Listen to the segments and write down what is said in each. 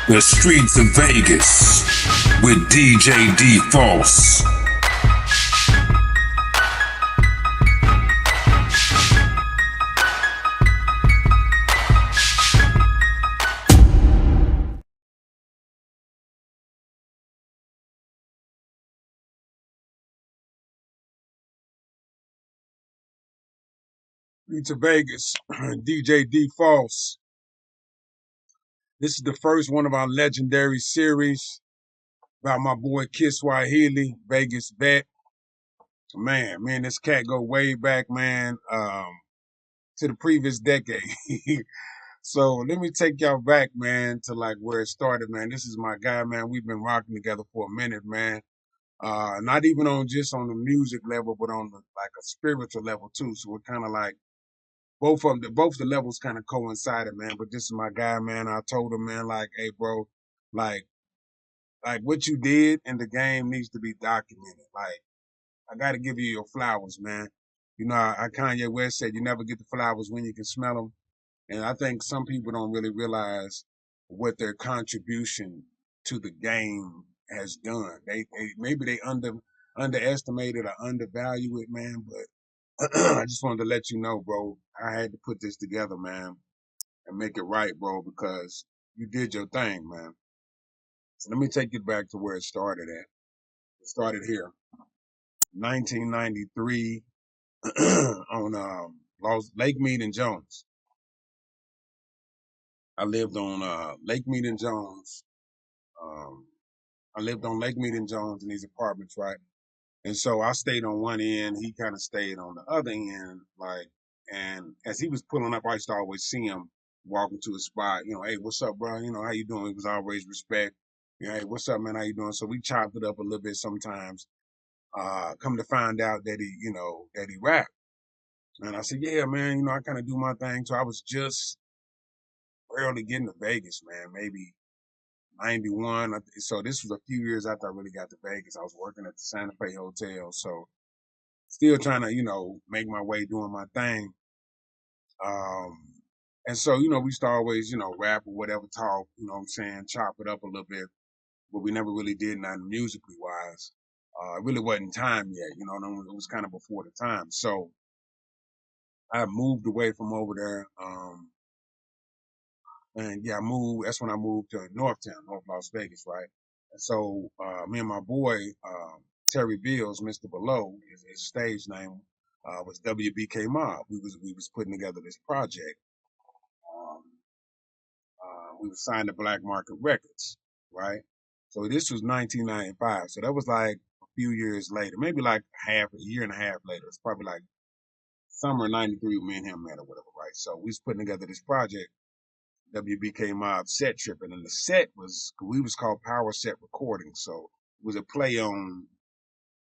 The Streets of Vegas with DJ DFOS I. Streets of Vegas, DJ DFOS I. This is the first one of our legendary series about my boy Kiswahili, Vegas vet. Man, this cat go way back, man, to the previous decade. So let me take y'all back, man, to like where it started, man. This is my guy, man. We've been rocking together for a minute, man. Not even on just on the music level, but on the, like a spiritual level too. So we're kind of like both the levels kind of coincided, man. But this is my guy, man. I told him, man, like, hey, bro, like what you did in the game needs to be documented. Like, I got to give you your flowers, man. You know, I Kanye West said you never get the flowers when you can smell them. And I think some people don't really realize what their contribution to the game has done. They maybe they underestimate it or undervalue it, man. But I just wanted to let you know, bro, I had to put this together, man, and make it right, bro, because you did your thing, man. So let me take it back to where it started at. It started here, 1993, on Lake Mead and Jones. I lived on Lake Mead and Jones. I lived on Lake Mead and Jones in these apartments, right? And so I stayed on one end. He kind of stayed on the other end, like. And as he was pulling up, I used to always see him walking to a spot. You know, hey, what's up, bro? You know, how you doing? It was always respect. You know, hey, what's up, man? How you doing? So we chopped it up a little bit sometimes. Come to find out that he rapped. And I said, yeah, man, you know, I kind of do my thing. So I was just barely getting to Vegas, man, maybe 91. So this was a few years after I really got to Vegas. I was working at the Santa Fe Hotel. So still trying to, you know, make my way doing my thing. And so, you know, we used to always, you know, rap or whatever, talk, you know what I'm saying, chop it up a little bit. But we never really did nothing musically wise. It really wasn't time yet, you know, it was kind of before the time. So I moved away from over there. And yeah, that's when I moved to North Las Vegas, right? And so me and my boy, Terry Belas, Mr. Belo, his stage name was W.B.K. Mobb. We was putting together this project. We were signed to Black Market Records, right? So this was 1995. So that was like a few years later, maybe like a year and a half later. It's probably like summer '93 when me and him met or whatever, right? So we was putting together this project, W.B.K. Mobb Set Tripping, and the set was called Power Set Recording. So it was a play on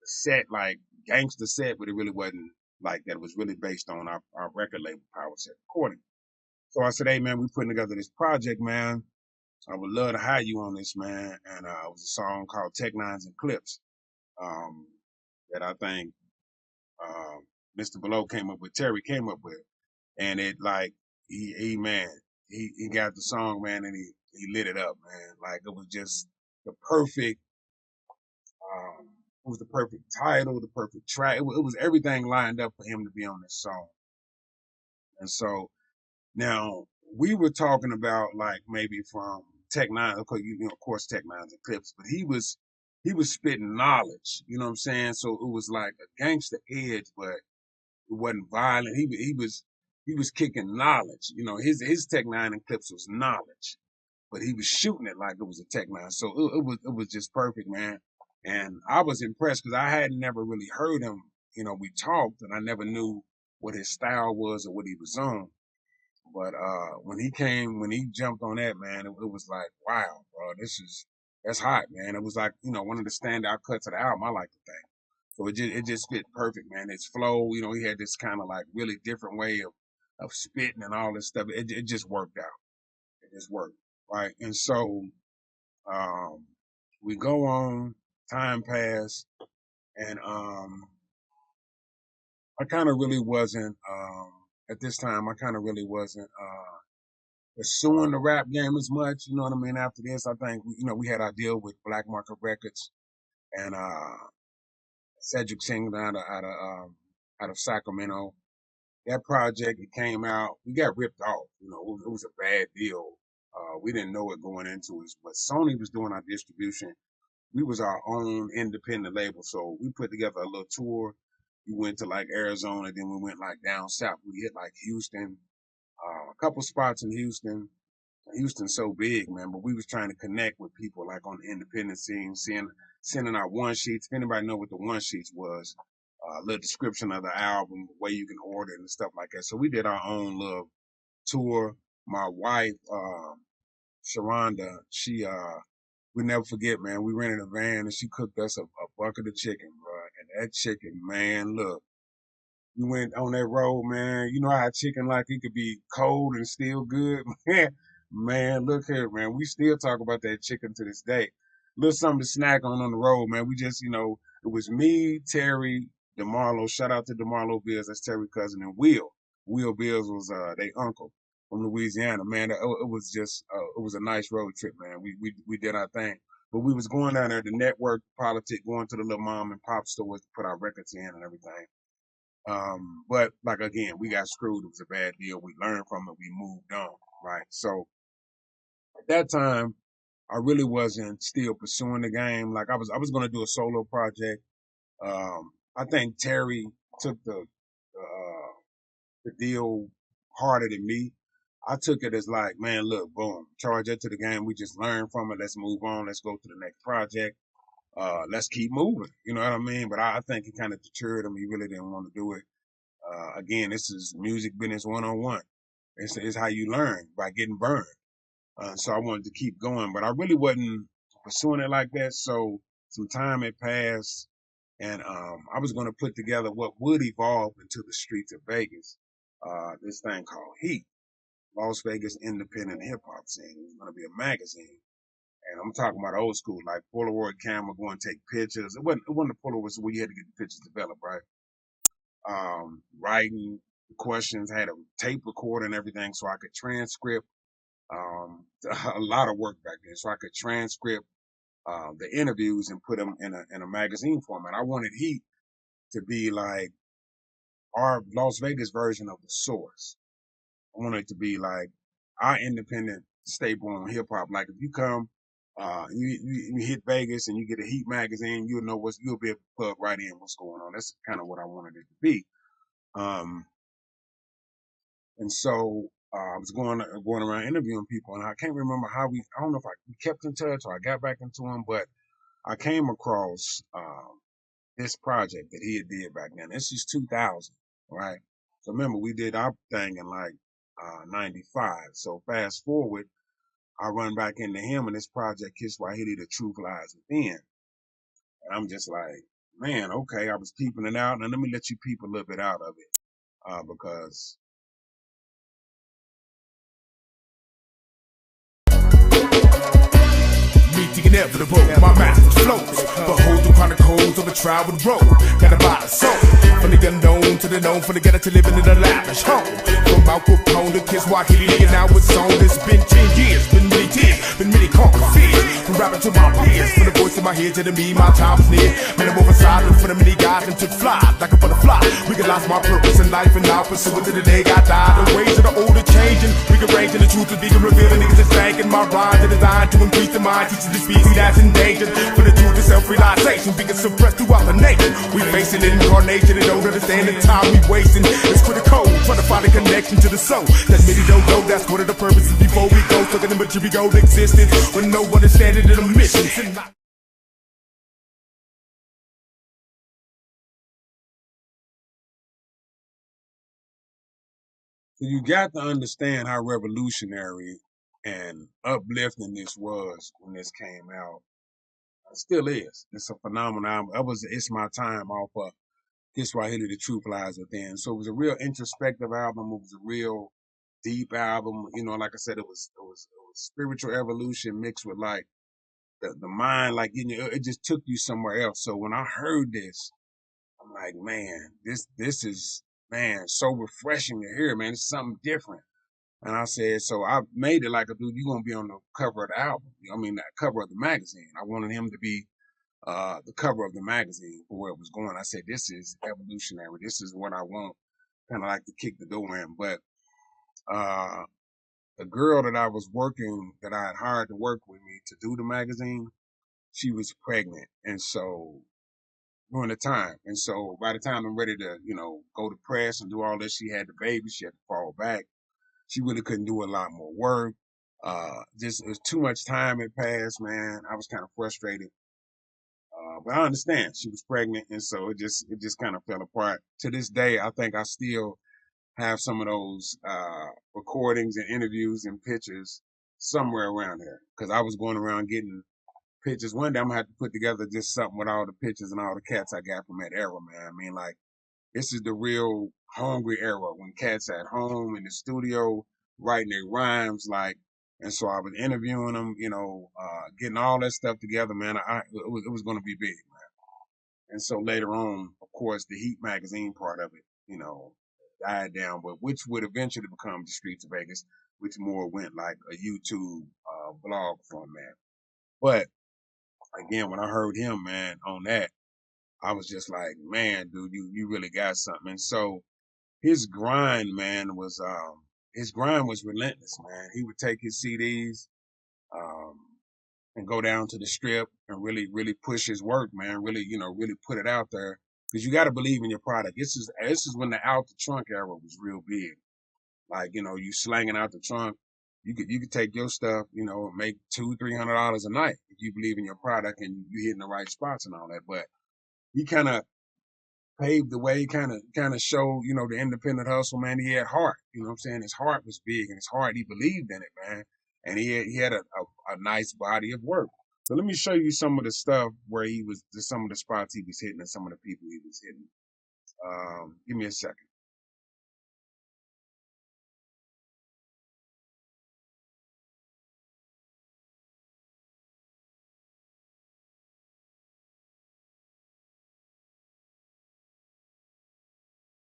the set, like gangster set, but it really wasn't like that. It was really based on our record label, Power Set Recording. So I said, hey, man, we putting together this project, man. I would love to hire you on this, man. And it was a song called Tech Nines and Clipz that I think Mr. Belo Terry came up with. And it like, he got the song, man, and he lit it up, man. Like it was just the perfect, it was the perfect title, the perfect track. It was everything lined up for him to be on this song. And so now we were talking about like maybe from Tech Nine, of course, Tech Nines and Clipz, but he was spitting knowledge, you know what I'm saying? So it was like a gangster edge, but it wasn't violent. He was kicking knowledge. You know, his Tech Nine and Clipz was knowledge, but he was shooting it like it was a Tech Nine. So it was just perfect, man. And I was impressed because I had never really heard him. You know, we talked, and I never knew what his style was or what he was on. But when he jumped on that, man, it was like, wow, bro, that's hot, man. It was like, you know, one of the standout cuts of the album, I like to think. So it just fit perfect, man. His flow, you know, he had this kind of like really different way of spitting and all this stuff. It just worked out. It just worked, right? And so we go on, time passed, and I kind of really wasn't at this time. I kind of really wasn't pursuing the rap game as much. You know what I mean? After this, I think we had our deal with Black Market Records and Cedric Singh out of Sacramento. That project, it came out, we got ripped off. It was a bad deal. We didn't know it going into it, but Sony was doing our distribution. We was our own independent label, so we put together a little tour. We went to like Arizona, then we went like down south. We hit like Houston, a couple spots in Houston. Houston's so big, man, but we was trying to connect with people like on the independent scene, sending out one sheets. If anybody know what the one sheets was, a little description of the album, the way you can order it and stuff like that. So we did our own little tour. My wife, Sharonda, we never forget, man, we rented a van and she cooked us a bucket of chicken, bro. And that chicken, man, look, we went on that road, man. You know how chicken, like, it could be cold and still good, man. Man, look here, man. We still talk about that chicken to this day. Little something to snack on the road, man. We just, it was me, Terry, DeMarlo. Shout out to DeMarlo Bills. That's Terry's cousin. And Will. Will Bills was their uncle from Louisiana, man. It was just, it was a nice road trip, man. We did our thing. But we was going down there to network politics, going to the little mom and pop stores to put our records in and everything. But like, again, we got screwed. It was a bad deal. We learned from it. We moved on, right? So at that time, I really wasn't still pursuing the game. Like I was going to do a solo project. I think Terry took the deal harder than me. I took it as like, man, look, boom, charge that to the game. We just learned from it. Let's move on. Let's go to the next project. Let's keep moving. You know what I mean? But I think it kind of deterred him. He really didn't want to do it. Again, this is music business 101. It's how you learn, by getting burned. So I wanted to keep going, but I really wasn't pursuing it like that. So some time had passed, and I was going to put together what would evolve into the streets of Vegas. This thing called Heat, Las Vegas independent hip hop scene. It was going to be a magazine, and I'm talking about old school, like Polaroid camera, going to take pictures. It wasn't a Polaroid where you had to get the pictures developed, right? Writing questions, had a tape recorder and everything, so I could transcript. A lot of work back then, so I could transcript the interviews and put them in a magazine format. I wanted Heat to be like our Las Vegas version of The Source. I wanted it to be like our independent staple on hip hop. Like if you come, you hit Vegas and you get a Heat magazine, you'll be able to plug right in what's going on. That's kind of what I wanted it to be. And so I was going around interviewing people, and I can't remember how I don't know if we kept in touch or I got back into him, but I came across this project that he did back then. This is 2000, right? So remember, we did our thing in like 95. So fast forward, I run back into him in this project, Kiswahili, The Truth Lies Within. And I'm just like, man, okay, I was peeping it out. Now let me let you peep a little bit out of it, because the inevitable, my master's flows. Behold the chronicles of a traveled road. Gotta buy a soul. From the unknown to the known, from the ghetto to living in a lavish home. From Mount Capone to Kiswahili, and now it's on. It's been 10 years, been many tears, been many conquered fears. From rapping to my peers, from the voice in my head to the me, my time's near. Man, I'm over silent for the many guys and took fly like a butterfly. Realized my purpose in life and now pursuing to the day I died. The ways of the older changing, rearranging the truth is being revealed. And niggas is thanking my rhymes are designed to increase the mind, teaching the species that's endangered. For the truth of self-realization, being suppressed throughout the nation. We facing incarnation and don't understand the time we wasting. It's critical, trying to find a connection to the soul. That many don't know, that's one of the purposes before we go. Stuck in the material existence, with no understanding of the mission. So you got to understand how revolutionary and uplifting this was when this came out. It still is. It's a phenomenon. It's my time off of Kiswahili, The Truth Lies Within. So it was a real introspective album. It was a real deep album. Like I said, it was spiritual evolution mixed with like the mind, like it just took you somewhere else. So when I heard this, I'm like, man, this is, man, so refreshing to hear, man. It's something different. And I said, so I made it like a dude, you're gonna be on the cover of the album. I mean, the cover of the magazine. I wanted him to be the cover of the magazine for where it was going. I said, this is evolutionary. This is what I want, kind of like to kick the door in. But the girl that I was working, that I had hired to work with me to do the magazine, she was pregnant. And so during the time, and so by the time I'm ready to, go to press and do all this, she had the baby, she had to fall back. She really couldn't do a lot more work. Just, it was too much time had passed, man. I was kind of frustrated. But I understand she was pregnant, and so it just kind of fell apart. To this day, I think I still have some of those recordings and interviews and pictures somewhere around here, because I was going around getting pictures. One day I'm gonna have to put together just something with all the pictures and all the cats I got from that era, man. I mean, like, this is the real hungry era when cats at home in the studio writing their rhymes, like. And so I was interviewing them, getting all that stuff together, man. It was going to be big, man. And so later on, of course, the Heat magazine part of it, died down, but which would eventually become the Streets of Vegas, which more went like a YouTube blog format. But again, when I heard him, man, on that, I was just like, man, dude, you really got something. And so his grind, man, was relentless, man. He would take his CDs and go down to the strip and really, really push his work, man. Really, really put it out there, because you got to believe in your product. This is when the out the trunk era was real big. Like, you slanging out the trunk. You could take your stuff, and make $200-300 a night if you believe in your product and you hitting the right spots and all that. But he kind of paved the way, kind of showed, the independent hustle, man. He had heart, you know what I'm saying? His heart was big, and his heart, he believed in it, man. And he had a nice body of work. So let me show you some of the stuff where some of the spots he was hitting and some of the people he was hitting. Give me a second.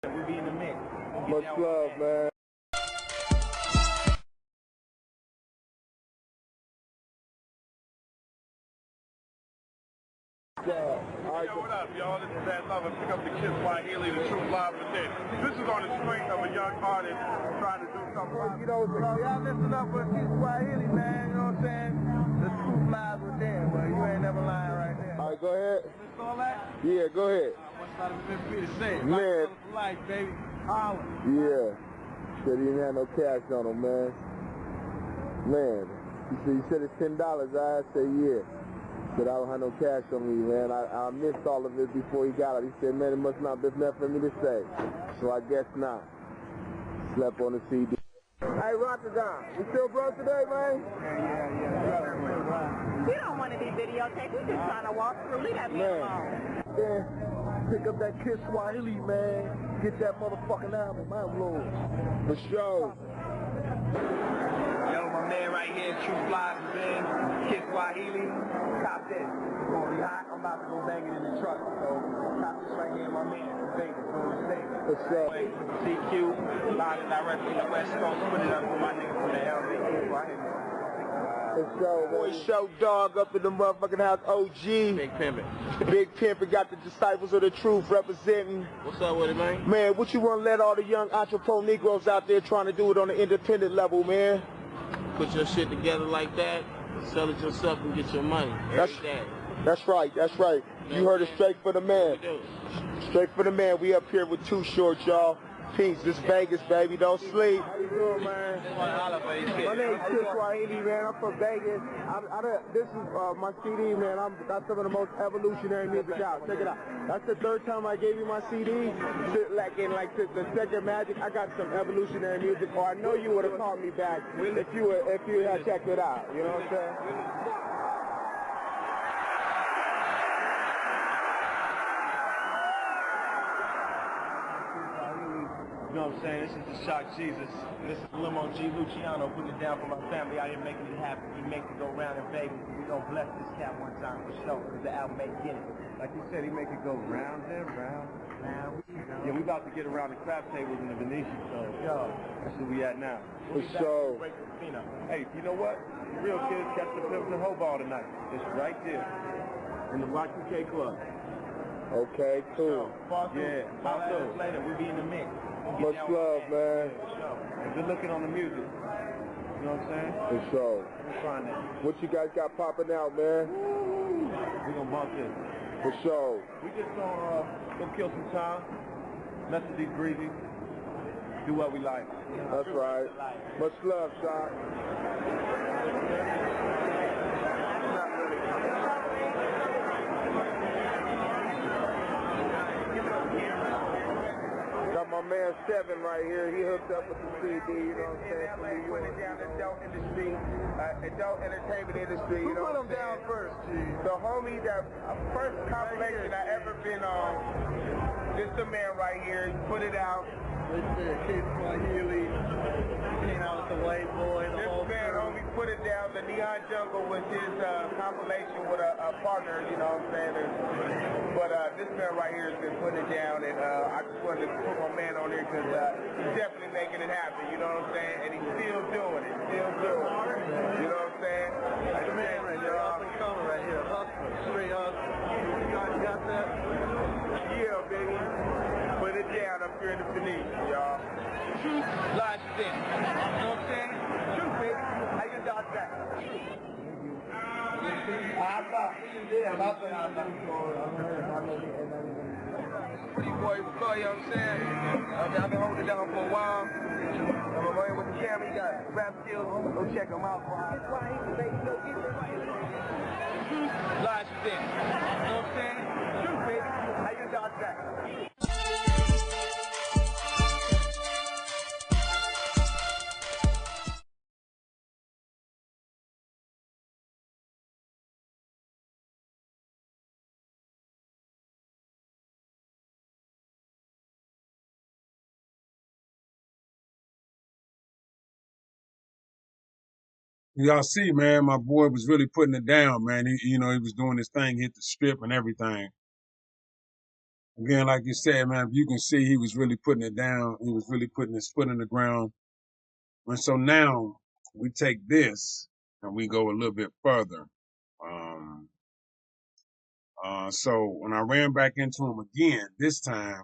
We'll be in the mix. Much love, man. What up, y'all? This is That Lover. Pick up the Kiswahili, the Truth Live Within. This is on the strength of a young artist trying to do something. So y'all listen up for Kiswahili, man. You know what I'm saying? The Truth Live Within, but you ain't never lying right there. All right, go ahead. Listen all that? Yeah, go ahead. What's not meant for me to say? Man. Life, baby. Holla. Yeah. Said he didn't have no cash on him, man. Man. You said it's $10, I said, yeah. Said I don't have no cash on me, man. I missed all of it before he got it. He said, man, it must not be enough for me to say. So I guess not. Slept on the CD. Hey, Rotterdam, you still broke today, man? We don't want to be videotaped. We're just trying to walk through. Leave that man alone. Yeah, pick up that Kiswahili, man. Get that motherfucking album, my lord. For sure. Yo, my man right here, Truth Live Within, Kiswahili. Cop this. It's gonna be hot. I'm about to go bang it in the truck. So cop this right here, my man. Vegas, For sure. CQ, live and direct from the West Coast. Put it up for my nigga from the LA. For sure. Boy, show dog up in the motherfucking house. OG. Big Pimpin'. Big Pimpin' got the Disciples of the Truth representing. What's up with it, man? Man, what you want to let all the young entrepreneur Negroes out there trying to do it on the independent level, man? Put your shit together like that, sell it yourself and get your money every day. That's right, that's right. You heard it straight for the man. Straight for the man. We up here with Too Short, y'all. Peace. This Vegas, baby. Don't sleep. How you doing, man? My name's Kiswahili, man. I'm from Vegas. This is my CD, man. Got some of the most evolutionary music out. Check it out. That's the third time I gave you my CD. Like in the second Magic, I got some evolutionary music. Or I know you would have called me back if you had checked it out. You know what I'm saying? You know what I'm saying? This is the Shock Jesus. And this is Limo G Luciano putting it down for my family out here making it happen. He makes it go round in Vegas. We gonna bless this cat one time for sure, because the album ain't get it. Like you said, he make it go round and round. Yeah, we about to get around the crap tables in the Venetian, so that's where we at now. For sure. Hey, you know what? The real kids catch the Clipz and Hobart tonight. It's right there in the Y2K Club. Okay, cool. Yeah, holla at us later. We'll be in the mix. Much love, man. And good looking on the music. You know what I'm saying? For sure. We'll find that. What you guys got popping out, man? We gonna bump this. For sure. We just gonna go kill some time, mess with these greasy, do what we like. That's right. Much love, Shock. Got my man Seven right here. He hooked up with the CD, you know what I'm saying? From New York, down the adult industry, adult entertainment industry. Who You know put what them I'm down saying? first, G? The homie that first compilation I ever been on. This the man right here. He put it out. They said Kiswahili, came out with the white boy, the This whole man, homie, put it down. The Neon Jungle was his compilation with a partner. You know what I'm saying? But this man right here has been putting it down, and I just wanted to put my man on here because he's definitely making it happen. You know what I'm saying? And he's still doing it. Still doing it. You know what I'm saying? That's the man right here, up and coming right here, hustler, straight hustler. You got that? Yeah, baby. Put it down up here in the Venetian, y'all. Truth lies within. You know what I'm saying? Truth, baby. How you got that? Pretty boy, you know what I'm saying? I've been holding it down for a while. I'm away with the camera. He got rap skills. Go check him out. Truth lies within. You know what I'm saying? Truth, baby. How you got that? Y'all see, man, my boy was really putting it down, man. He was doing his thing, hit the strip and everything. Again, like you said, man, you can see he was really putting it down. He was really putting his foot in the ground. And so now we take this and we go a little bit further. So when I ran back into him again, this time,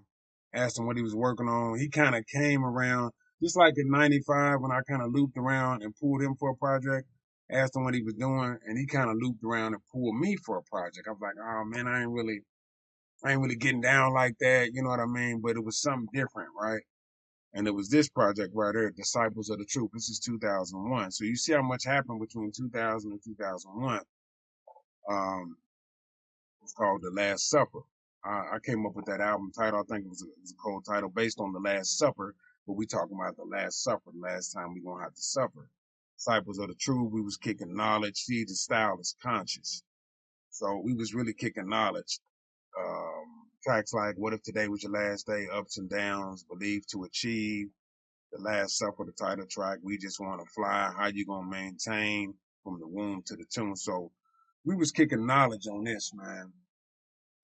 asked him what he was working on, he kind of came around, just like in 95 when I kind of looped around and pulled him for a project, asked him what he was doing, and he kind of looped around and pulled me for a project. I was like, oh man, I ain't really getting down like that, you know what I mean? But it was something different, right? And it was this project right here, Disciples of the Truth. This is 2001. So you see how much happened between 2000 and 2001. It's called The Last Supper. I came up with that album title. I think it was a cold title based on The Last Supper, but we talking about the Last Supper, the last time we gonna have to suffer. Disciples of the Truth, we was kicking knowledge. See, the style is conscious. So we was really kicking knowledge. Tracks like What If Today Was Your Last Day, Ups and Downs, Believe to Achieve, The Last Supper, the title track, We Just Want to Fly, How You Gonna Maintain, From the Womb to the Tomb. So we was kicking knowledge on this, man.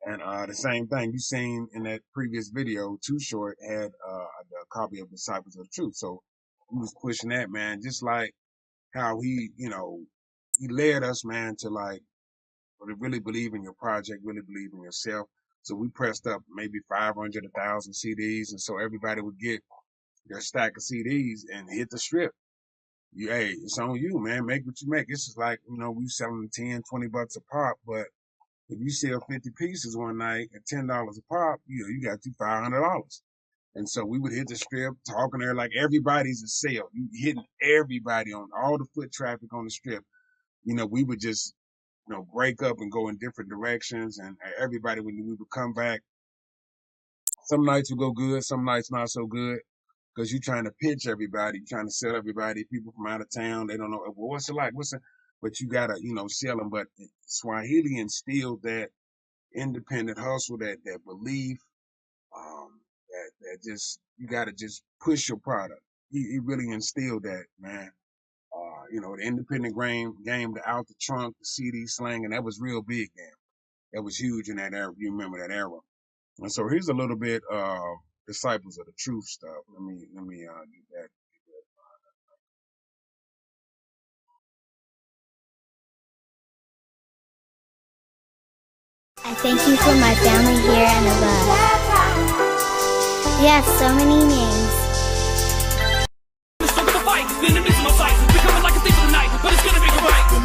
And the same thing you seen in that previous video, Too Short had a copy of Disciples of the Truth. So we was pushing that, man, just like how he led us, man, to like really believe in your project, really believe in yourself. So we pressed up maybe 500, 1,000 CDs, and so everybody would get their stack of CDs and hit the strip. Hey, it's on you, man. Make what you make. This is like, we selling 10, 20 bucks a pop, but if you sell 50 pieces one night at $10 a pop, you got you $500. And so we would hit the strip, talking there like everybody's a sale. You hitting everybody on all the foot traffic on the strip. We would just, break up and go in different directions, and everybody, when we would come back, some nights would go good, some nights not so good, because you're trying to pitch everybody, trying to sell everybody, people from out of town, they don't know, well, what's it like, but you gotta, sell them. But Swahili instilled that independent hustle, that belief, that just, you gotta just push your product. He really instilled that, man. You know, the independent game, the out the trunk, the CD slang, and that was real big then. That was huge in that era. You remember that era. And so here's a little bit of Disciples of the Truth stuff. Let me do that. I thank you for my family here and above. We have so many names. The enemies in my sight, they're coming like a thief in the night, but it's gonna make it right. We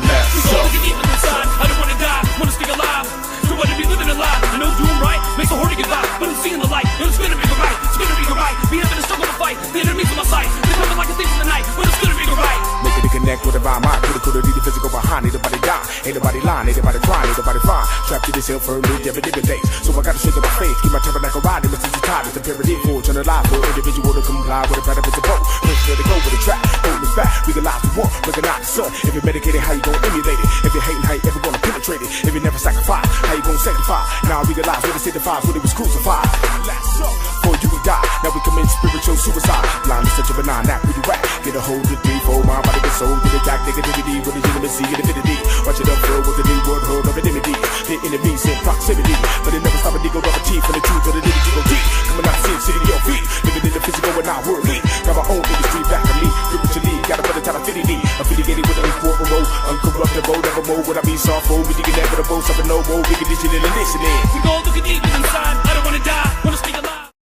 go looking deep inside, I don't wanna die, wanna stay alive. So what to be living a lie? I know doing right makes it hard to get by, but I'm seeing the light, and it's gonna make it right. It's gonna make it right. We having a struggle to fight. The enemies in my sight, they're coming like a thief in the night, but it's gonna make it right. Making it connect with the divine mind, critical to the physical behind. Ain't nobody die, ain't nobody lying, ain't nobody crying, ain't nobody fine. Trapped to this hill firmly every different day. So I gotta strengthen my faith, keep my tabernacle riding, but since it's time, it's a parody for turn alive for individual to comply with a pattern of support. Push to go with the track, hold this back. Realize the war, recognize the sun. If you're medicated, how you gon' emulate it? If you're hating, how you ever gonna penetrate it? If you never sacrifice, how you gon' sanctify? Now I realize what it signifies when it was crucified. Before you would die, now we commit spiritual suicide. Blind is such a benign, not where you at. Get a hold of 3, 4, mind, body, get soul, get attack, negativity, with legitimacy and infinity. Watch it unfurl with the new word, hold of enmity. The enemies in proximity, but it never stop a nigga rubber teeth from the truth of the nitty go deep. Coming out of sin city on feet, living in the physical and not worldly. Got my own industry back of me, spiritually, got a better time affinity. Affiliated with unquarterable, uncorruptible, never more would I be soft, we can inevitable, something no more, we can digital and listening. We go looking deep inside, I don't wanna die, wanna stay alive.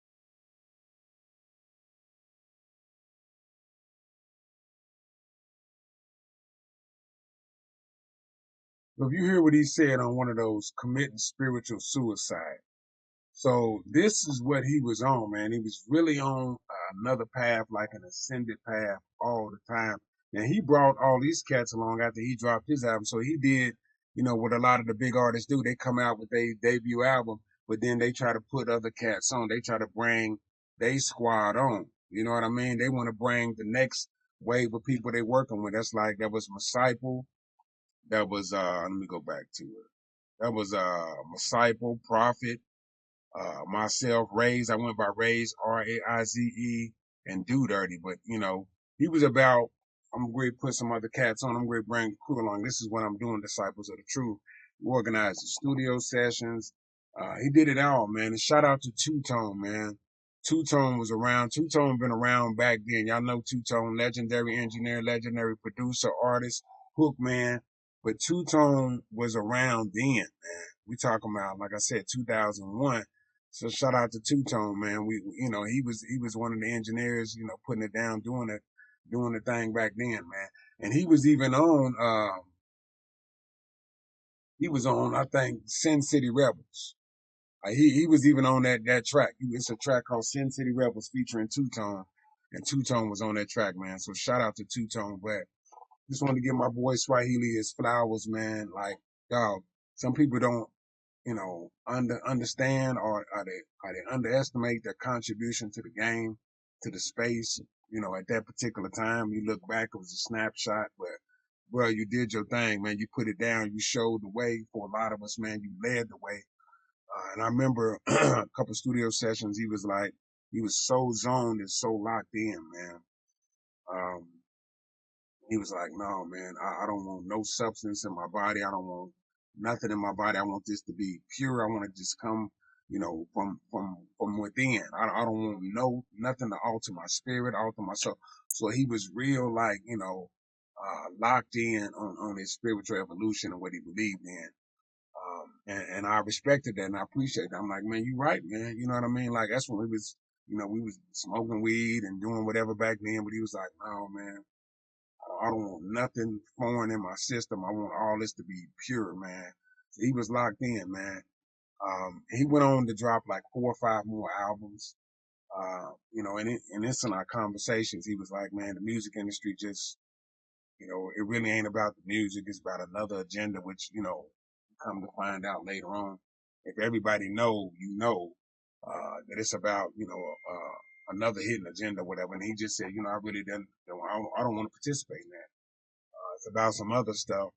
So if you hear what he said on one of those committing spiritual suicide, so this is what he was on, man. He was really on another path, like an ascended path all the time. And he brought all these cats along after he dropped his album. So he did, you know, what a lot of the big artists do. They come out with their debut album, but then they try to put other cats on. They try to bring they squad on. You know what I mean? They want to bring the next wave of people they working with. That was Disciple. That was, let me go back to it. That was Disciple, Prophet, myself, Raize. I went by Raize, Raize, and Do Dirty. But, you know, he was about, I'm going to put some other cats on. I'm going to bring the crew along. This is what I'm doing, Disciples of the Truth. He organized the studio sessions. He did it all, man. And shout out to Two Tone, man. Two Tone was around. Two Tone been around back then. Y'all know Two Tone, legendary engineer, legendary producer, artist, hook man. But Two Tone was around then, man. We talking about, like I said, 2001. So shout out to Two Tone, man. You know, he was one of the engineers, you know, putting it down, doing the thing back then, man. And he was even on, I think, Sin City Rebels. He was even on that track. It's a track called Sin City Rebels featuring Two Tone, and Two Tone was on that track, man. So shout out to Two Tone, but just want to give my boy Swahili his flowers, man. Like, dog, some people don't, you know, understand or they underestimate their contribution to the game, to the space. You know, at that particular time, you look back, it was a snapshot, but bro, you did your thing, man. You put it down. You showed the way for a lot of us, man. You led the way. And I remember a couple studio sessions, he was so zoned and so locked in, man. He was like, no, man, I don't want no substance in my body. I don't want nothing in my body. I want this to be pure. I want to just come, you know, from within. I don't want nothing to alter my spirit, alter my soul. So he was real, like, you know, locked in on his spiritual evolution and what he believed in. And I respected that and I appreciate that. I'm like, man, you right, man. You know what I mean? Like, that's when we was smoking weed and doing whatever back then. But he was like, no, man, I don't want nothing foreign in my system. I want all this to be pure, man. So he was locked in, man. He went on to drop like 4 or 5 more albums. You know, and it's in our conversations. He was like, man, the music industry just, you know, it really ain't about the music. It's about another agenda, which, you know, come to find out later on. If everybody know, you know, that it's about, you know, another hidden agenda, whatever. And he just said, you know, I really didn't, you know, I don't want to participate in that. It's about some other stuff,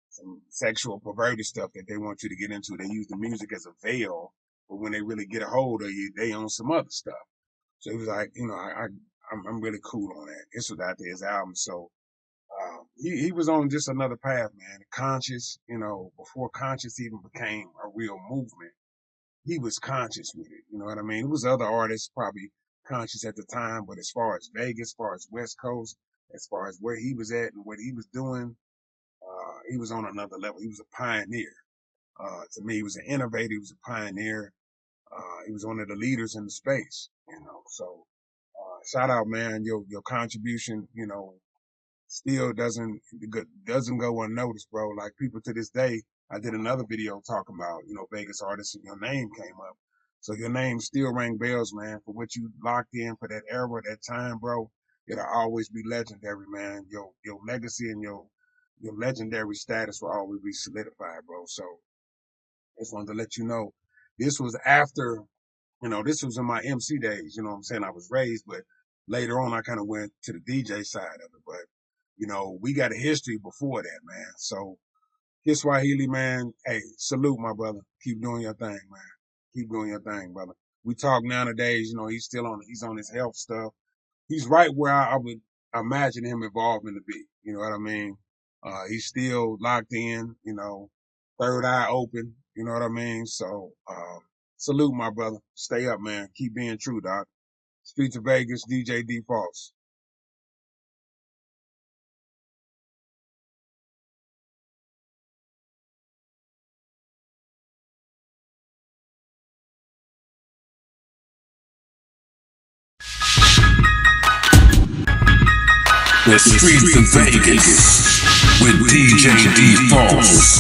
some sexual perverted stuff that they want you to get into. They use the music as a veil but when they really get a hold of you, they own some other stuff. So he was like, you know, I'm really cool on that. This was after his album, so he was on just another path, man. Conscious, you know, before Conscious even became a real movement, he was conscious with it. You know what I mean? It was other artists probably conscious at the time, but as far as Vegas, as far as West Coast, as far as where he was at and what he was doing, he was on another level. He was a pioneer. To me, he was an innovator. He was a pioneer. He was one of the leaders in the space, you know. So, shout out, man. Your contribution, you know, still doesn't go unnoticed, bro. Like, people to this day, I did another video talking about, you know, Vegas artists, and your name came up. So your name still rang bells, man, for what you locked in for that era, that time, bro. It'll always be legendary, man. Your legacy and your legendary status will always be solidified, bro. So just wanted to let you know, this was after, you know, this was in my MC days, you know what I'm saying? I was raised, but later on I kind of went to the DJ side of it. But, you know, we got a history before that, man. So Kiswahili, man, hey, salute, my brother. Keep doing your thing, man. Keep doing your thing, brother. We talk nowadays, you know, he's on his health stuff. He's right where I would imagine him evolving to be. You know what I mean? He's still locked in, you know, third eye open. You know what I mean? So, salute, my brother. Stay up, man. Keep being true, doc. Streets of Vegas, DJ DFOS. The Streets of Vegas with DJ DFOS.